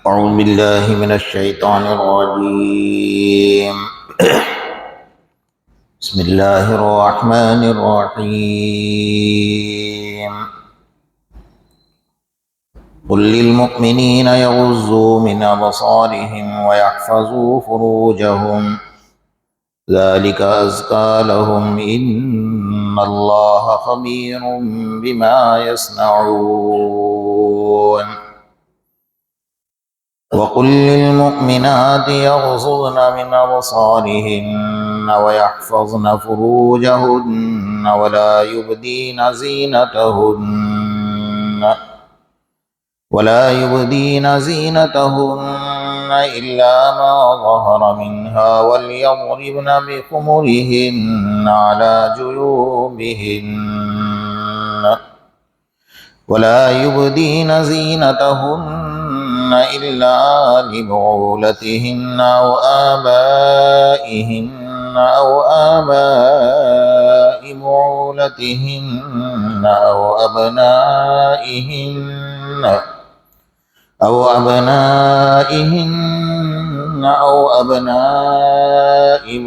أعوذ بالله من الشيطان الرجيم. بسم الله الرحمن الرحيم. قل للمؤمنين يغضوا من أبصارهم ويحفظوا فروجهم ذلك أزكى لهم إن الله خبير بما يصنعون. وقل للمؤمنات يغضضن من أبصارهن ويحفظن فروجهن ولا يبدين زينتهن إلا ما ظهر منها وليضربن بخمرهن على جيوبهن ولا يبدين زينتهن إلا لبعولتهن أو آبائهن أو آباء بعولتهن أو أبنائهن أو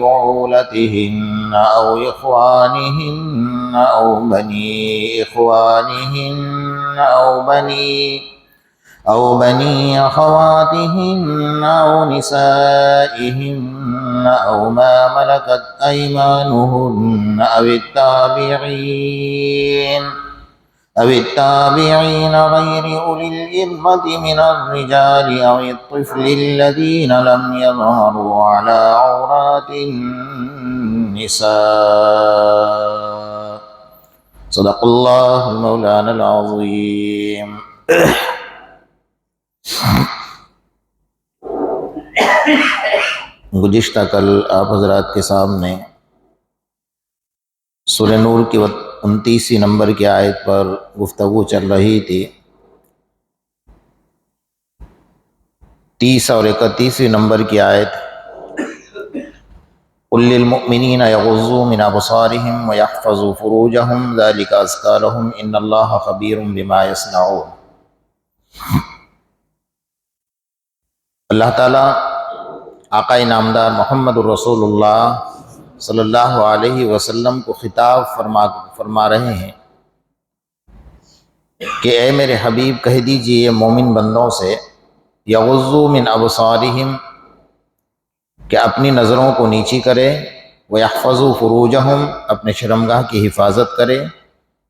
بعولتهن أو إخوانهن أو بني إخوانهن أو بني أخواتهن أو نسائهن أو ما ملكت أيمانهن أو التابعين غير أولي الإربة من الرجال أو الطفل الذين لم يظهروا على عورات النساء. صدق الله مولانا العظيم. گزشتہ کل آپ حضرات کے سامنے سورہ نور کی 29 نمبر کی آیت پر گفتگو چل رہی تھی. 30 اور 31 نمبر کی آیت قل للمؤمنین یغضوا من ابصارهم ویحفظوا فروجهم ذلک ازکی لهم ان اللہ خبیر بما یصنعون. اللہ تعالیٰ آقا نامدار محمد الرسول اللہ صلی اللہ علیہ وسلم کو خطاب فرما رہے ہیں کہ اے میرے حبیب کہہ دیجئے مومن بندوں سے یغضوا من ابصارہم کہ اپنی نظروں کو نیچی کرے، ویحفظوا فروجہم اپنے شرمگاہ کی حفاظت کرے،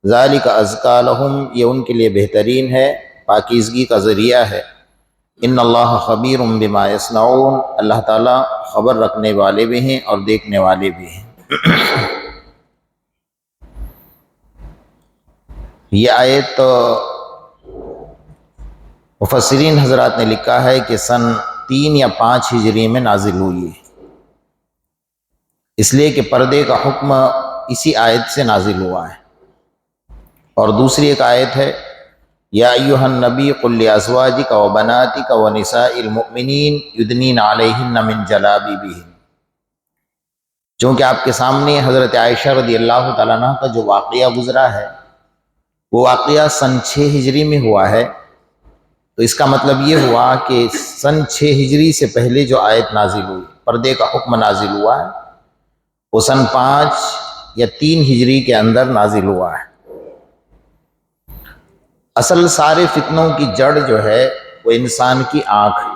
ذالک ازکی لہم یہ ان کے لیے بہترین ہے، پاکیزگی کا ذریعہ ہے، ان اللہ خبیر بما یصنعون اللہ تعالیٰ خبر رکھنے والے بھی ہیں اور دیکھنے والے بھی ہیں. یہ آیت مفسرین حضرات نے لکھا ہے کہ سن 3 یا 5 ہجری میں نازل ہوئی ہے، اس لیے کہ پردے کا حکم اسی آیت سے نازل ہوا ہے. اور دوسری ایک آیت ہے یا ایھا النبی قل لازواجک وبناتک ونساء المؤمنین یدنین علیہن من جلابیبہن. چونکہ آپ کے سامنے حضرت عائشہ رضی اللہ تعالیٰ عنہ کا جو واقعہ گزرا ہے وہ واقعہ سن 6 ہجری میں ہوا ہے، تو اس کا مطلب یہ ہوا کہ سن 6 ہجری سے پہلے جو آیت نازل ہوئی، پردے کا حکم نازل ہوا ہے، وہ سن 5 یا 3 ہجری کے اندر نازل ہوا ہے. اصل سارے فتنوں کی جڑ جو ہے وہ انسان کی آنکھ ہے.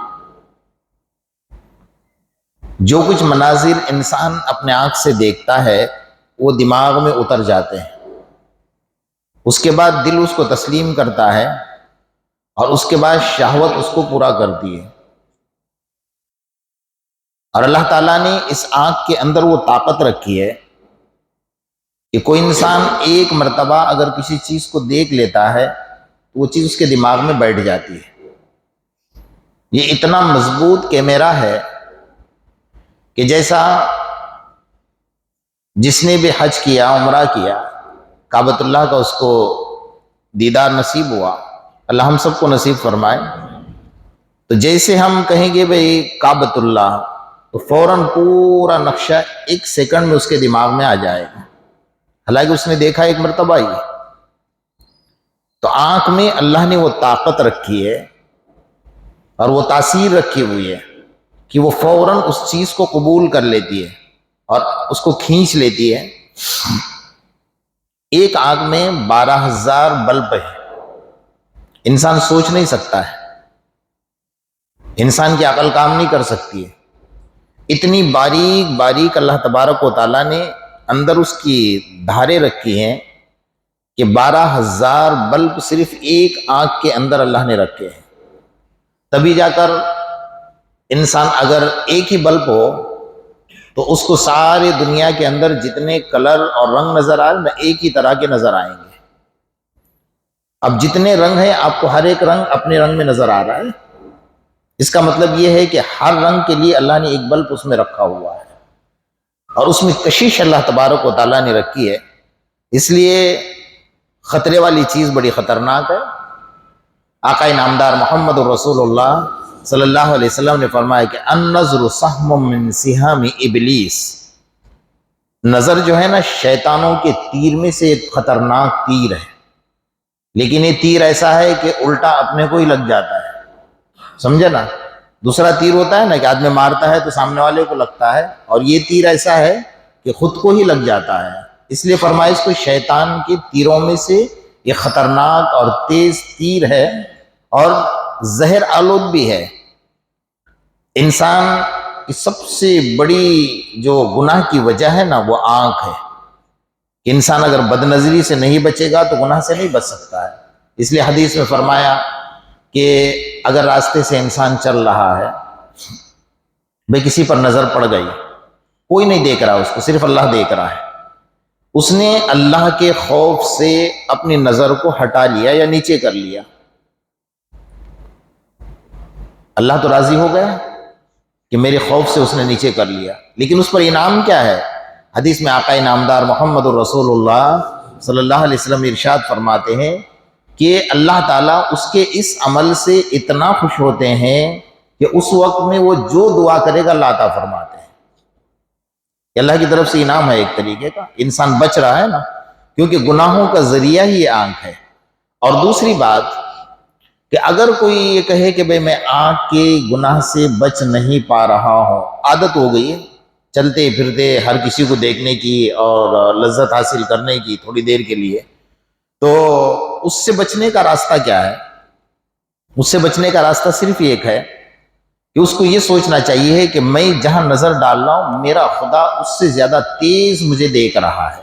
جو کچھ مناظر انسان اپنے آنکھ سے دیکھتا ہے وہ دماغ میں اتر جاتے ہیں، اس کے بعد دل اس کو تسلیم کرتا ہے اور اس کے بعد شہوت اس کو پورا کرتی ہے. اور اللہ تعالیٰ نے اس آنکھ کے اندر وہ طاقت رکھی ہے کہ کوئی انسان ایک مرتبہ اگر کسی چیز کو دیکھ لیتا ہے وہ چیز اس کے دماغ میں بیٹھ جاتی ہے. یہ اتنا مضبوط کیمرہ ہے کہ جیسا جس نے بھی حج کیا، عمرہ کیا، کعبۃ اللہ کا اس کو دیدار نصیب ہوا، اللہ ہم سب کو نصیب فرمائے، تو جیسے ہم کہیں گے بھئی کعبۃ اللہ تو فوراً پورا نقشہ 1 سیکنڈ میں اس کے دماغ میں آ جائے گا، حالانکہ اس نے دیکھا ایک مرتبہ ہی. تو آنکھ میں اللہ نے وہ طاقت رکھی ہے اور وہ تاثیر رکھی ہوئی ہے کہ وہ فوراً اس چیز کو قبول کر لیتی ہے اور اس کو کھینچ لیتی ہے۔ ایک آگ میں 12,000 بلب ہے، انسان سوچ نہیں سکتا ہے، انسان کی عقل کام نہیں کر سکتی ہے، اتنی باریک باریک اللہ تبارک و تعالیٰ نے اندر اس کی دھاریں رکھی ہیں کہ 12,000 بلب صرف ایک آنکھ کے اندر اللہ نے رکھے ہیں۔ تبھی جا کر انسان اگر ایک ہی بلب ہو تو اس کو سارے دنیا کے اندر جتنے کلر اور رنگ نظر آئے نا ایک ہی طرح کے نظر آئیں گے۔ اب جتنے رنگ ہیں آپ کو ہر ایک رنگ اپنے رنگ میں نظر آ رہا ہے، اس کا مطلب یہ ہے کہ ہر رنگ کے لیے اللہ نے ایک بلب اس میں رکھا ہوا ہے، اور اس میں کشش اللہ تبارک و تعالیٰ نے رکھی ہے۔ اس لیے خطرے والی چیز بڑی خطرناک ہے۔ آقا نامدار محمد رسول اللہ صلی اللہ علیہ وسلم نے فرمایا کہ النظر سہم من سہام ابلیس، نظر جو ہے نا شیطانوں کے تیر میں سے ایک خطرناک تیر ہے، لیکن یہ تیر ایسا ہے کہ الٹا اپنے کو ہی لگ جاتا ہے، سمجھے نا؟ دوسرا تیر ہوتا ہے نا کہ آدمی مارتا ہے تو سامنے والے کو لگتا ہے، اور یہ تیر ایسا ہے کہ خود کو ہی لگ جاتا ہے۔ اس لیے فرمایا اس کو شیطان کے تیروں میں سے یہ خطرناک اور تیز تیر ہے اور زہر آلود بھی ہے۔ انسان کی سب سے بڑی جو گناہ کی وجہ ہے نا وہ آنکھ ہے، کہ انسان اگر بد نظری سے نہیں بچے گا تو گناہ سے نہیں بچ سکتا ہے۔ اس لیے حدیث میں فرمایا کہ اگر راستے سے انسان چل رہا ہے، بھئی کسی پر نظر پڑ گئی، کوئی نہیں دیکھ رہا اس کو، صرف اللہ دیکھ رہا ہے، اس نے اللہ کے خوف سے اپنی نظر کو ہٹا لیا یا نیچے کر لیا، اللہ تو راضی ہو گیا کہ میرے خوف سے اس نے نیچے کر لیا، لیکن اس پر انعام کیا ہے؟ حدیث میں آقا نامدار محمد رسول اللہ صلی اللہ علیہ وسلم ارشاد فرماتے ہیں کہ اللہ تعالیٰ اس کے اس عمل سے اتنا خوش ہوتے ہیں کہ اس وقت میں وہ جو دعا کرے گا اللہ عطا فرماتے ہیں۔ یہ اللہ کی طرف سے انعام ہے ایک طریقے کا، انسان بچ رہا ہے نا، کیونکہ گناہوں کا ذریعہ ہی یہ آنکھ ہے۔ اور دوسری بات کہ اگر کوئی یہ کہے کہ بھئی میں آنکھ کے گناہ سے بچ نہیں پا رہا ہوں، عادت ہو گئی ہے چلتے پھرتے ہر کسی کو دیکھنے کی اور لذت حاصل کرنے کی تھوڑی دیر کے لیے، تو اس سے بچنے کا راستہ کیا ہے؟ اس سے بچنے کا راستہ صرف ایک ہے کہ اس کو یہ سوچنا چاہیے کہ میں جہاں نظر ڈال رہا ہوں میرا خدا اس سے زیادہ تیز مجھے دیکھ رہا ہے،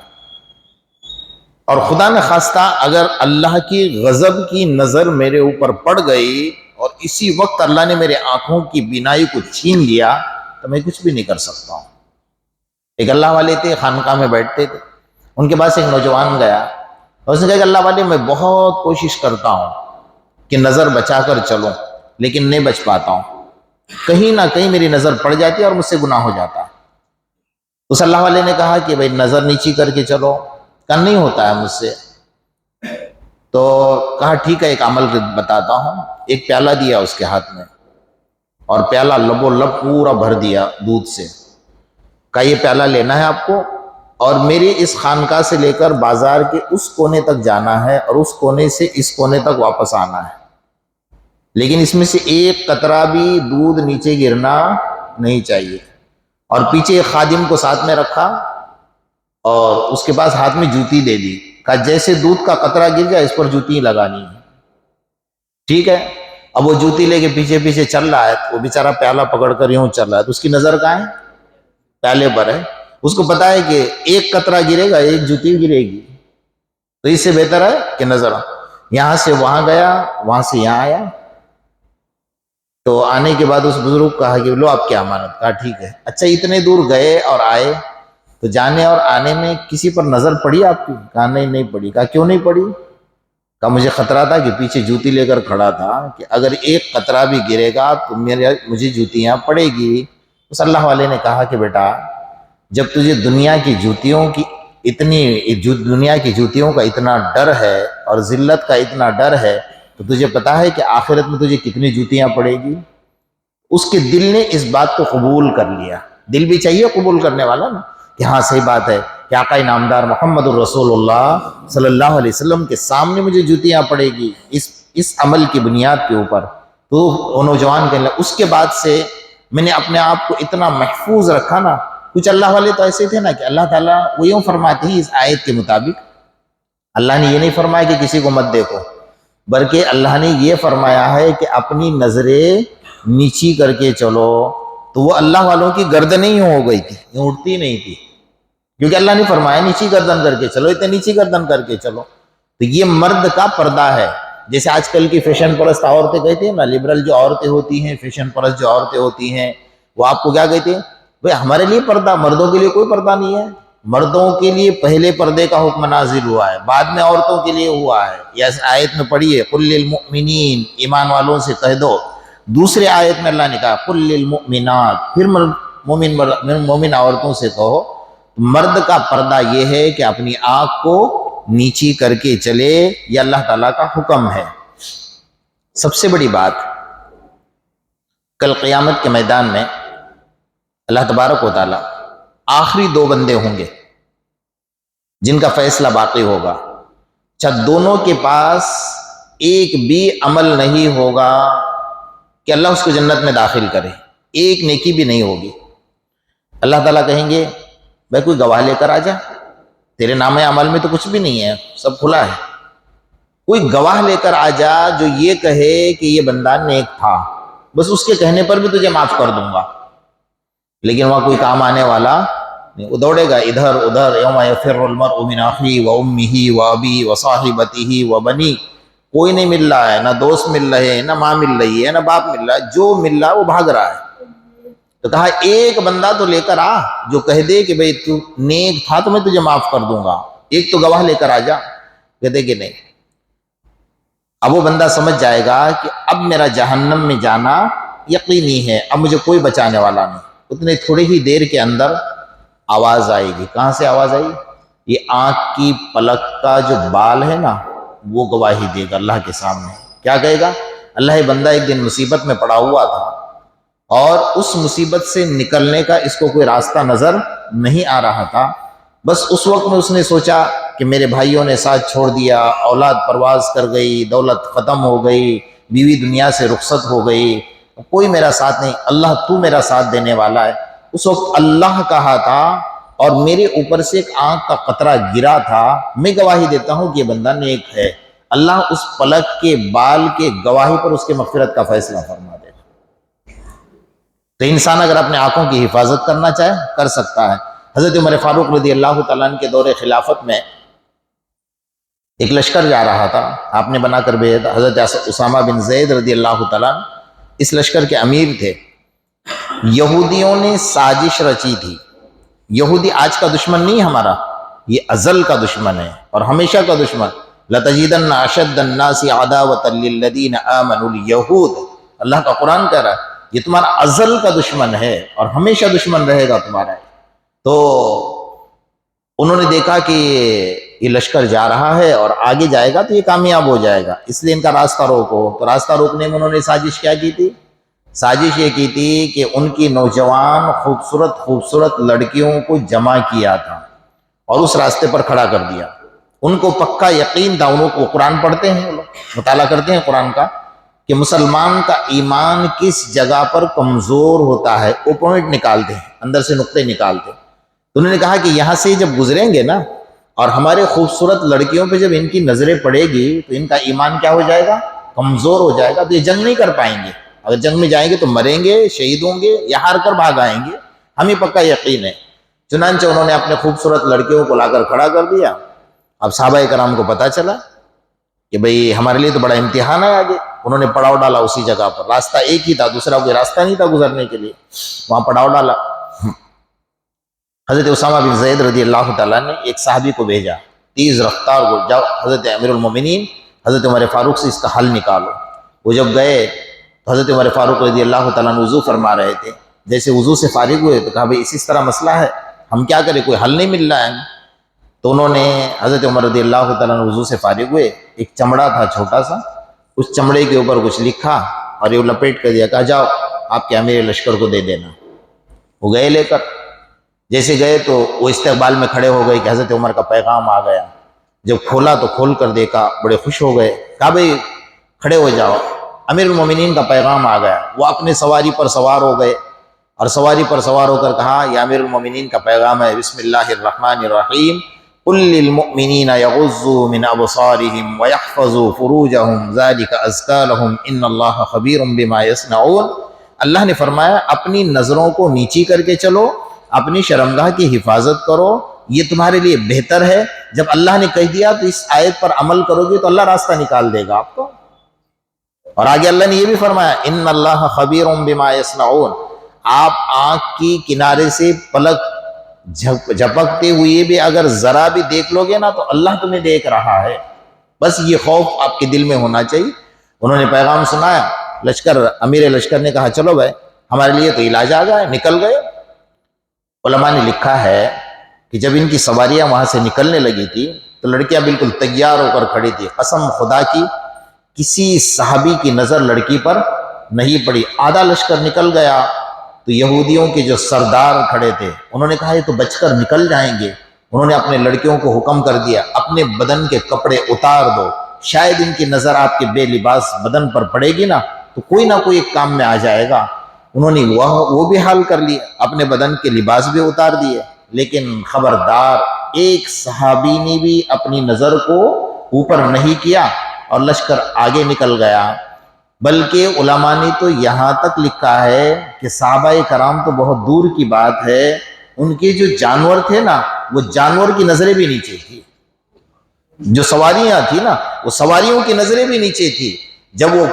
اور خدا نہ خواستہ اگر اللہ کی غضب کی نظر میرے اوپر پڑ گئی اور اسی وقت اللہ نے میرے آنکھوں کی بینائی کو چھین لیا تو میں کچھ بھی نہیں کر سکتا ہوں۔ ایک اللہ والے تھے، خانقاہ میں بیٹھتے تھے، ان کے پاس ایک نوجوان گیا اور اس نے کہا کہ اللہ والے میں بہت کوشش کرتا ہوں کہ نظر بچا کر چلوں لیکن نہیں بچ پاتا ہوں، کہیں نہ کہیں میری نظر پڑ جاتی ہے اور مجھ سے گناہ ہو جاتا ہے۔ اس اللہ والے نے کہا کہ بھئی نظر نیچی کر کے چلو، کہ نہیں ہوتا ہے مجھ سے، تو کہا ٹھیک ہے ایک عمل بتاتا ہوں۔ ایک پیالہ دیا اس کے ہاتھ میں اور پیالہ لب و لب پورا بھر دیا دودھ سے، کہا یہ پیالہ لینا ہے آپ کو اور میرے اس خانقاہ سے لے کر بازار کے اس کونے تک جانا ہے اور اس کونے سے اس کونے تک واپس آنا ہے، لیکن اس میں سے ایک قطرہ بھی دودھ نیچے گرنا نہیں چاہیے۔ اور پیچھے ایک خادم کو ساتھ میں رکھا اور اس کے پاس ہاتھ میں جوتی دے دی، کہا جیسے دودھ کا قطرہ گر جائے اس پر جوتی لگانی ہے، ٹھیک ہے؟ اب وہ جوتی لے کے پیچھے پیچھے چل رہا ہے، وہ بیچارہ پیالہ پکڑ کر یوں چل رہا ہے، تو اس کی نظر کہاں ہے؟ پیالے پر ہے۔ اس کو پتا ہے کہ ایک قطرہ گرے گا ایک جوتی گرے گی، تو اس سے بہتر ہے کہ نظر یہاں سے وہاں گیا، وہاں سے یہاں آیا۔ تو آنے کے بعد اس بزرگ کہا کہ لو آپ کی امانت، کہا ٹھیک ہے۔ اچھا اتنے دور گئے اور آئے تو جانے اور آنے میں کسی پر نظر پڑی آپ کی؟ کہا نہیں پڑی۔ کہا کیوں نہیں پڑی؟ کہا مجھے خطرہ تھا کہ پیچھے جوتی لے کر کھڑا تھا کہ اگر ایک قطرہ بھی گرے گا تو مجھے جوتیاں پڑے گی۔ اس اللہ والے نے کہا کہ بیٹا جب تجھے دنیا کی جوتیوں کا اتنا ڈر ہے اور ذلت کا اتنا ڈر ہے تو تجھے پتا ہے کہ آخرت میں تجھے کتنی جوتیاں پڑے گی؟ اس کے دل نے اس بات کو قبول کر لیا۔ دل بھی چاہیے قبول کرنے والا نا، کہ ہاں صحیح بات ہے کہ آقا نامدار محمد الرسول اللہ صلی اللہ علیہ وسلم کے سامنے مجھے جوتیاں پڑے گی اس عمل کی بنیاد کے اوپر۔ تو وہ نوجوان کہنے لگا اس کے بعد سے میں نے اپنے آپ کو اتنا محفوظ رکھا نا. کچھ اللہ والے تو ایسے تھے نا کہ اللہ تعالیٰ وہ یوں فرماتے ہیں اس آیت کے مطابق. اللہ نے یہ نہیں فرمایا کہ کسی کو مت دیکھو، بلکہ اللہ نے یہ فرمایا ہے کہ اپنی نظریں نیچی کر کے چلو. تو وہ اللہ والوں کی گردن ہی ہو گئی تھی، یوں اٹھتی نہیں تھی، کیونکہ اللہ نے فرمایا نیچی گردن کر کے چلو، اتنے نیچی گردن کر کے چلو. تو یہ مرد کا پردہ ہے. جیسے آج کل کی فیشن پرست عورتیں کہتی ہیں نا، لبرل جو عورتیں ہوتی ہیں، فیشن پرست جو عورتیں ہوتی ہیں، وہ آپ کو کیا کہتے ہیں؟ بھئی ہمارے لیے پردہ، مردوں کے لیے کوئی پردہ نہیں ہے. مردوں کے لیے پہلے پردے کا حکم نازل ہوا ہے، بعد میں عورتوں کے لیے ہوا ہے. یہ آیت میں پڑھیے قُلْ لِلْمُؤْمِنِينَ، ایمان والوں سے کہہ دو. دوسرے آیت میں اللہ نے کہا قُلْ لِلْمُؤْمِنَاتِ، پھر مومن عورتوں سے کہو. مرد کا پردہ یہ ہے کہ اپنی آنکھ کو نیچی کر کے چلے، یہ اللہ تعالیٰ کا حکم ہے. سب سے بڑی بات، کل قیامت کے میدان میں اللہ تبارک و تعالیٰ آخری دو بندے ہوں گے جن کا فیصلہ باقی ہوگا. دونوں کے پاس ایک بھی عمل نہیں ہوگا کہ اللہ اس کو جنت میں داخل کرے، ایک نیکی بھی نہیں ہوگی. اللہ تعالیٰ کہیں گے بھائی کوئی گواہ لے کر آ جا، تیرے نام عمل میں تو کچھ بھی نہیں ہے، سب کھلا ہے. کوئی گواہ لے کر آ جا جو یہ کہے کہ یہ بندہ نیک تھا، بس اس کے کہنے پر بھی تجھے معاف کر دوں گا. لیکن وہاں کوئی کام آنے والا نہیں، وہ دوڑے گا ادھر ادھر. یوم یفر المرء من اخیہ وامہ وابیہ وصاحبتہ وبنیہ، کوئی نہیں مل رہا ہے، نہ دوست مل رہے ہیں، نہ ماں مل رہی ہے، نہ باپ مل رہا ہے، جو مل رہا ہے وہ بھاگ رہا ہے. تو کہا ایک بندہ تو لے کر آ جو کہہ دے کہ بھئی تو نیک تھا تو میں تجھے معاف کر دوں گا، ایک تو گواہ لے کر آ جا. کہتے کہ نہیں. اب وہ بندہ سمجھ جائے گا کہ اب میرا جہنم میں جانا یقینی ہے، اب مجھے کوئی بچانے والا نہیں. اتنے تھوڑی ہی دیر کے اندر آواز آئے گی. کہاں سے آواز آئی؟ یہ آنکھ کی پلک کا جو بال ہے نا وہ گواہی دے گا اللہ کے سامنے. کیا کہے گا؟ اللہ یہ بندہ ایک دن مصیبت میں پڑا ہوا تھا اور اس مصیبت سے نکلنے کا اس کو کوئی راستہ نظر نہیں آ رہا تھا. بس اس وقت میں اس نے سوچا کہ میرے بھائیوں نے ساتھ چھوڑ دیا، اولاد پرواز کر گئی، دولت ختم ہو گئی، بیوی دنیا سے رخصت ہو گئی، کوئی میرا ساتھ نہیں، اللہ تو میرا ساتھ دینے والا ہے. اس وقت اللہ کہا تھا اور میرے اوپر سے ایک آنکھ کا قطرہ گرا تھا، میں گواہی دیتا ہوں کہ یہ بندہ نیک ہے. اللہ اس پلک کے بال کے گواہی پر اس کے مغفرت کا فیصلہ فرما دے. تو انسان اگر اپنے آنکھوں کی حفاظت کرنا چاہے کر سکتا ہے. حضرت عمر فاروق رضی اللہ تعالیٰ عنہ کے دور خلافت میں ایک لشکر جا رہا تھا، آپ نے بنا کر بھیجا. حضرت اسامہ بن زید رضی اللہ تعالیٰ عنہ اس لشکر کے امیر تھے. یہودیوں نے سازش رچی تھی. یہودی آج کا دشمن نہیں ہمارا، یہ ازل کا دشمن ہے اور ہمیشہ کا دشمن. لَتَجِدَنَّ أَشَدَّ النَّاسِ عَدَاوَةً لِلَّذِينَ آمَنُوا الْيَهُودَ. اللہ کا قرآن کہہ رہا ہے یہ تمہارا ازل کا دشمن ہے اور ہمیشہ دشمن رہے گا تمہارا. تو انہوں نے دیکھا کہ یہ لشکر جا رہا ہے اور آگے جائے گا تو یہ کامیاب ہو جائے گا، اس لیے ان کا راستہ روکو. تو راستہ روکنے میں انہوں نے سازش کیا کی تھی؟ سازش یہ کی تھی کہ ان کی نوجوان خوبصورت لڑکیوں کو جمع کیا تھا اور اس راستے پر کھڑا کر دیا. ان کو پکا یقین تھا، انہوں کو قرآن پڑھتے ہیں، مطالعہ کرتے ہیں قرآن کا، کہ مسلمان کا ایمان کس جگہ پر کمزور ہوتا ہے، وہ پوائنٹ نکالتے ہیں، اندر سے نقطے نکالتے ہیں. تو انہوں نے کہا کہ یہاں سے جب گزریں گے نا اور ہمارے خوبصورت لڑکیوں پہ جب ان کی نظریں پڑے گی تو ان کا ایمان کیا ہو جائے گا؟ کمزور ہو جائے گا. تو یہ جنگ نہیں کر پائیں گے، اگر جنگ میں جائیں گے تو مریں گے، شہید ہوں گے یا ہار کر بھاگ آئیں گے، ہمیں پکا یقین ہے. چنانچہ انہوں نے اپنے خوبصورت لڑکیوں کو لا کر کھڑا کر دیا. اب صحابہ کرام کو پتا چلا کہ بھئی ہمارے لیے تو بڑا امتحان ہے آگے. انہوں نے پڑاؤ ڈالا اسی جگہ پر. راستہ ایک ہی تھا، دوسرا کوئی راستہ نہیں تھا گزرنے کے لیے. وہاں پڑاؤ ڈالا. حضرت اسامہ بن زید رضی اللہ تعالیٰ نے ایک صحابی کو بھیجا، تیز رفتار کو، جاؤ حضرت امیر المومنین حضرت عمر فاروق سے اس کا حل نکالو. وہ جب گئے تو حضرت عمر فاروق رضی اللہ تعالیٰ نے وضو فرما رہے تھے. جیسے وضو سے فارغ ہوئے تو کہا بھئی اسی طرح مسئلہ ہے، ہم کیا کریں، کوئی حل نہیں مل رہا ہے. تو انہوں نے حضرت عمر رضی اللہ تعالیٰ نے وضو سے فارغ ہوئے، ایک چمڑا تھا چھوٹا سا، اس چمڑے کے اوپر کچھ لکھا اور یہ لپیٹ کر دیا، کہا جاؤ آپ کے امیر لشکر کو دے دینا. وہ گئے لے کر. جیسے گئے تو وہ استقبال میں کھڑے ہو گئے کہ حضرت عمر کا پیغام آ گیا. جب کھولا تو کھول کر دیکھا، بڑے خوش ہو گئے. کہا بھئی کھڑے ہو جاؤ، امیر المومنین کا پیغام آ گیا، وہ اپنے سواری پر سوار ہو گئے اور سواری پر سوار ہو کر کہا، یہ امیر المومنین کا پیغام ہے، بسم اللہ الرحمن الرحیم، قل للمؤمنین یغضوا من ابصارهم ویحفظوا فروجهم ذلک ازکی لهم ان اللہ خبیر بما یصنعون۔ اللہ نے فرمایا اپنی نظروں کو نیچی کر کے چلو، اپنی شرمگاہ کی حفاظت کرو، یہ تمہارے لیے بہتر ہے۔ جب اللہ نے کہہ دیا تو اس آیت پر عمل کرو گے تو اللہ راستہ نکال دے گا آپ کو۔ اور آگے اللہ نے یہ بھی فرمایا، ان اللہ خبیر بما یصنعون، آپ آنکھ کی کنارے سے پلک جھپکتے ہوئے بھی اگر ذرا بھی دیکھ لو گے نا تو اللہ تمہیں دیکھ رہا ہے۔ بس یہ خوف آپ کے دل میں ہونا چاہیے۔ انہوں نے پیغام سنایا، امیر لشکر نے کہا چلو بھائی ہمارے لیے تو علاج آ گیا، نکل گئے۔ علماء نے لکھا ہے کہ جب ان کی سواریاں وہاں سے نکلنے لگی تھی تو لڑکیاں بالکل تیار ہو کر کھڑی تھی۔ قسم خدا کی کسی صحابی کی نظر لڑکی پر نہیں پڑی۔ آدھا لشکر نکل گیا تو یہودیوں کے جو سردار کھڑے تھے انہوں نے کہا یہ تو بچ کر نکل جائیں گے۔ انہوں نے اپنے لڑکیوں کو حکم کر دیا، اپنے بدن کے کپڑے اتار دو، شاید ان کی نظر آپ کے بے لباس بدن پر پڑے گی نا تو کوئی نہ کوئی ایک کام میں آ جائے گا۔ انہوں نے وہ بھی حال کر لیا، اپنے بدن کے لباس بھی اتار دیے، لیکن خبردار ایک صحابی نے بھی اپنی نظر کو اوپر نہیں کیا اور لشکر آگے نکل گیا۔ بلکہ علماء نے تو یہاں تک لکھا ہے کہ صحابہ کرام تو بہت دور کی بات ہے، ان کے جو جانور تھے نا وہ جانور کی نظریں بھی نیچے تھی، جو سواریاں تھی نا وہ سواریوں کی نظریں بھی نیچے تھی۔ جب وہ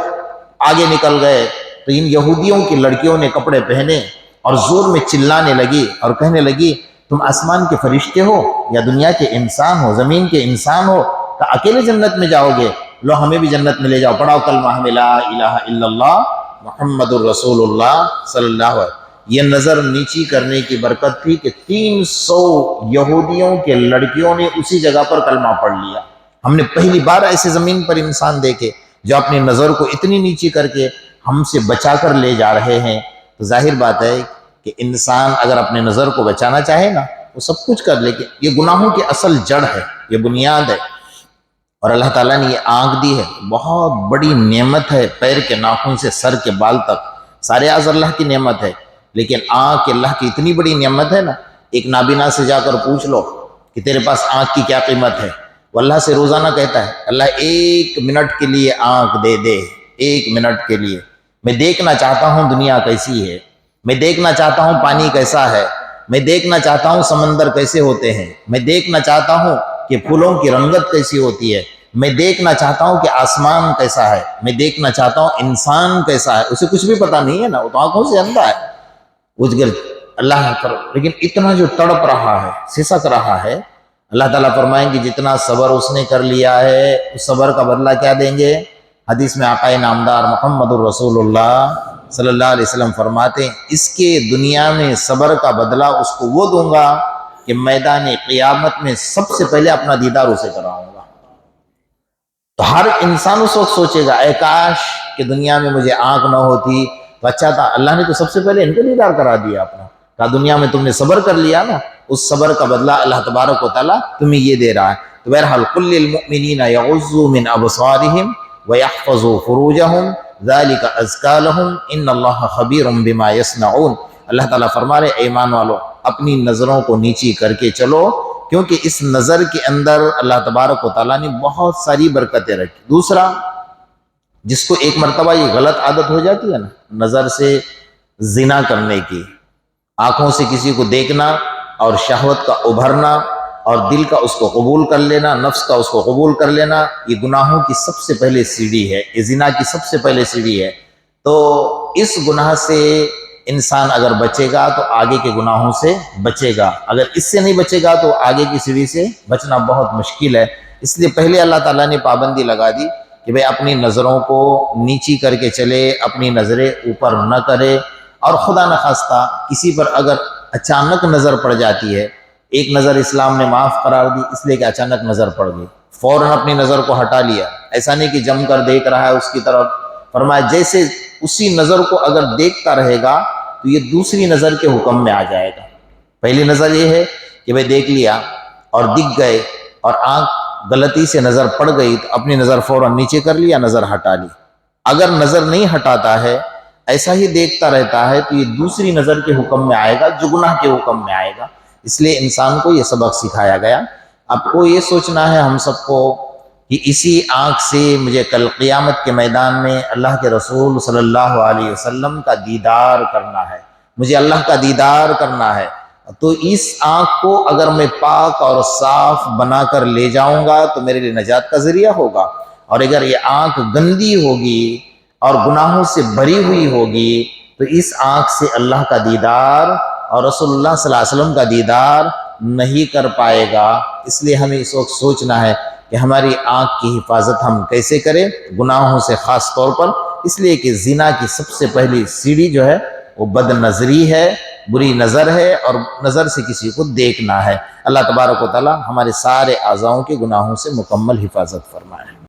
آگے نکل گئے تو ان یہودیوں کی لڑکیوں نے کپڑے پہنے اور زور میں چلانے لگی اور کہنے لگی تم آسمان کے فرشتے ہو یا دنیا کے انسان ہو، زمین کے انسان ہو، کہ اکیلے جنت میں جاؤ گے؟ لو ہمیں بھی جنت میں لے جاؤ، پڑھاؤ کلمہ ہمیں لا الہ الا اللہ محمد الرسول اللہ صلی اللہ علیہ وسلم۔ یہ نظر نیچی کرنے کی برکت تھی کہ 300 یہودیوں کے لڑکیوں نے اسی جگہ پر کلمہ پڑھ لیا۔ ہم نے پہلی بار ایسے زمین پر انسان دیکھے جو اپنی نظر کو اتنی نیچی کر کے ہم سے بچا کر لے جا رہے ہیں۔ تو ظاہر بات ہے کہ انسان اگر اپنے نظر کو بچانا چاہے نا وہ سب کچھ کر لے، یہ گناہوں کی اصل جڑ ہے، یہ بنیاد ہے۔ اور اللہ تعالیٰ نے یہ آنکھ دی ہے، بہت بڑی نعمت ہے، پیر کے ناخن سے سر کے بال تک سارے اعضاء اللہ کی نعمت ہے، لیکن آنکھ اللہ کی اتنی بڑی نعمت ہے نا، ایک نابینا سے جا کر پوچھ لو کہ تیرے پاس آنکھ کی کیا قیمت ہے، وہ اللہ سے روزانہ کہتا ہے اللہ 1 منٹ کے لیے آنکھ دے دے، 1 منٹ کے لیے میں دیکھنا چاہتا ہوں دنیا کیسی ہے، میں دیکھنا چاہتا ہوں پانی کیسا ہے، میں دیکھنا چاہتا ہوں سمندر کیسے ہوتے ہیں، میں دیکھنا چاہتا ہوں کہ پھولوں کی رنگت کیسی ہوتی ہے، میں دیکھنا چاہتا ہوں کہ آسمان کیسا ہے، میں دیکھنا چاہتا ہوں انسان کیسا ہے۔ اسے کچھ بھی پتہ نہیں ہے نا، وہ تو آنکھوں سے اندھا ہے۔ اللہ پر لیکن اتنا جو تڑپ رہا ہے، سسک رہا ہے، اللہ تعالیٰ فرمائیں گے جتنا صبر اس نے کر لیا ہے اس صبر کا بدلہ کیا دیں گے۔ حدیث میں آقائے نامدار محمد الرسول اللہ صلی اللہ علیہ وسلم فرماتے ہیں اس کے دنیا میں صبر کا بدلہ اس کو وہ دوں گا کہ میدان قیامت میں سب سے پہلے اپنا دیدار اسے کراؤں گا۔ تو ہر انسان اس وقت سوچے گا اے کاش کہ دنیا میں مجھے آنکھ نہ ہوتی تو اچھا تھا، اللہ نے تو سب سے پہلے ان کو دیدار کرا دیا اپنا، کہا دنیا میں تم نے صبر کر لیا نا، اس صبر کا بدلہ اللہ تبارک و تعالیٰ تمہیں یہ دے رہا ہے۔ تو بہرحال قل للمؤمنین یغضوا من ابصارهم ویحفظوا فروجهم ذلک ازکی لهم ان اللہ خبیر بما یصنعون۔ اللہ تعالیٰ فرما رہے ایمان والو اپنی نظروں کو نیچی کر کے چلو، کیونکہ اس نظر کے اندر اللہ تبارک و تعالیٰ نے بہت ساری برکتیں رکھی۔ دوسرا، جس کو ایک مرتبہ یہ غلط عادت ہو جاتی ہے نا نظر سے زنا کرنے کی، آنکھوں سے کسی کو دیکھنا اور شہوت کا ابھرنا اور دل کا اس کو قبول کر لینا، نفس کا اس کو قبول کر لینا، یہ گناہوں کی سب سے پہلے سیڑھی ہے، یہ زنا کی سب سے پہلے سیڑھی ہے۔ تو اس گناہ سے انسان اگر بچے گا تو آگے کے گناہوں سے بچے گا، اگر اس سے نہیں بچے گا تو آگے کی سیڑھی سے بچنا بہت مشکل ہے۔ اس لیے پہلے اللہ تعالیٰ نے پابندی لگا دی کہ بھئی اپنی نظروں کو نیچی کر کے چلے، اپنی نظریں اوپر نہ کرے، اور خدا نخواستہ کسی پر اگر اچانک نظر پڑ جاتی ہے، ایک نظر اسلام نے معاف قرار دی اس لیے کہ اچانک نظر پڑ گئی، فوراً اپنی نظر کو ہٹا لیا، ایسا نہیں کہ جم کر دیکھ رہا ہے اس کی طرف۔ فرمایا جیسے اسی نظر کو اگر دیکھتا رہے گا تو یہ دوسری نظر کے حکم میں آ جائے گا۔ پہلی نظر یہ ہے کہ بھئی دیکھ لیا اور دکھ گئے اور آنکھ غلطی سے نظر پڑ گئی تو اپنی نظر فوراً نیچے کر لیا، نظر ہٹا لی۔ اگر نظر نہیں ہٹاتا ہے، ایسا ہی دیکھتا رہتا ہے، تو یہ دوسری نظر کے حکم میں آئے گا جو گناہ کے حکم میں آئے گا۔ اس لیے انسان کو یہ سبق سکھایا گیا۔ اب کو یہ سوچنا ہے ہم سب کو کہ اسی آنکھ سے مجھے کل قیامت کے میدان میں اللہ کے رسول صلی اللہ علیہ وسلم کا دیدار کرنا ہے، مجھے اللہ کا دیدار کرنا ہے۔ تو اس آنکھ کو اگر میں پاک اور صاف بنا کر لے جاؤں گا تو میرے لیے نجات کا ذریعہ ہوگا، اور اگر یہ آنکھ گندی ہوگی اور گناہوں سے بھری ہوئی ہوگی تو اس آنکھ سے اللہ کا دیدار اور رسول اللہ صلی اللہ علیہ وسلم کا دیدار نہیں کر پائے گا۔ اس لیے ہمیں اس وقت سوچنا ہے کہ ہماری آنکھ کی حفاظت ہم کیسے کریں، گناہوں سے خاص طور پر، اس لیے کہ زنا کی سب سے پہلی سیڑھی جو ہے وہ بد نظری ہے، بری نظر ہے، اور نظر سے کسی کو دیکھنا ہے۔ اللہ تبارک و تعالی ہمارے سارے اعضاؤں کے گناہوں سے مکمل حفاظت فرمائے۔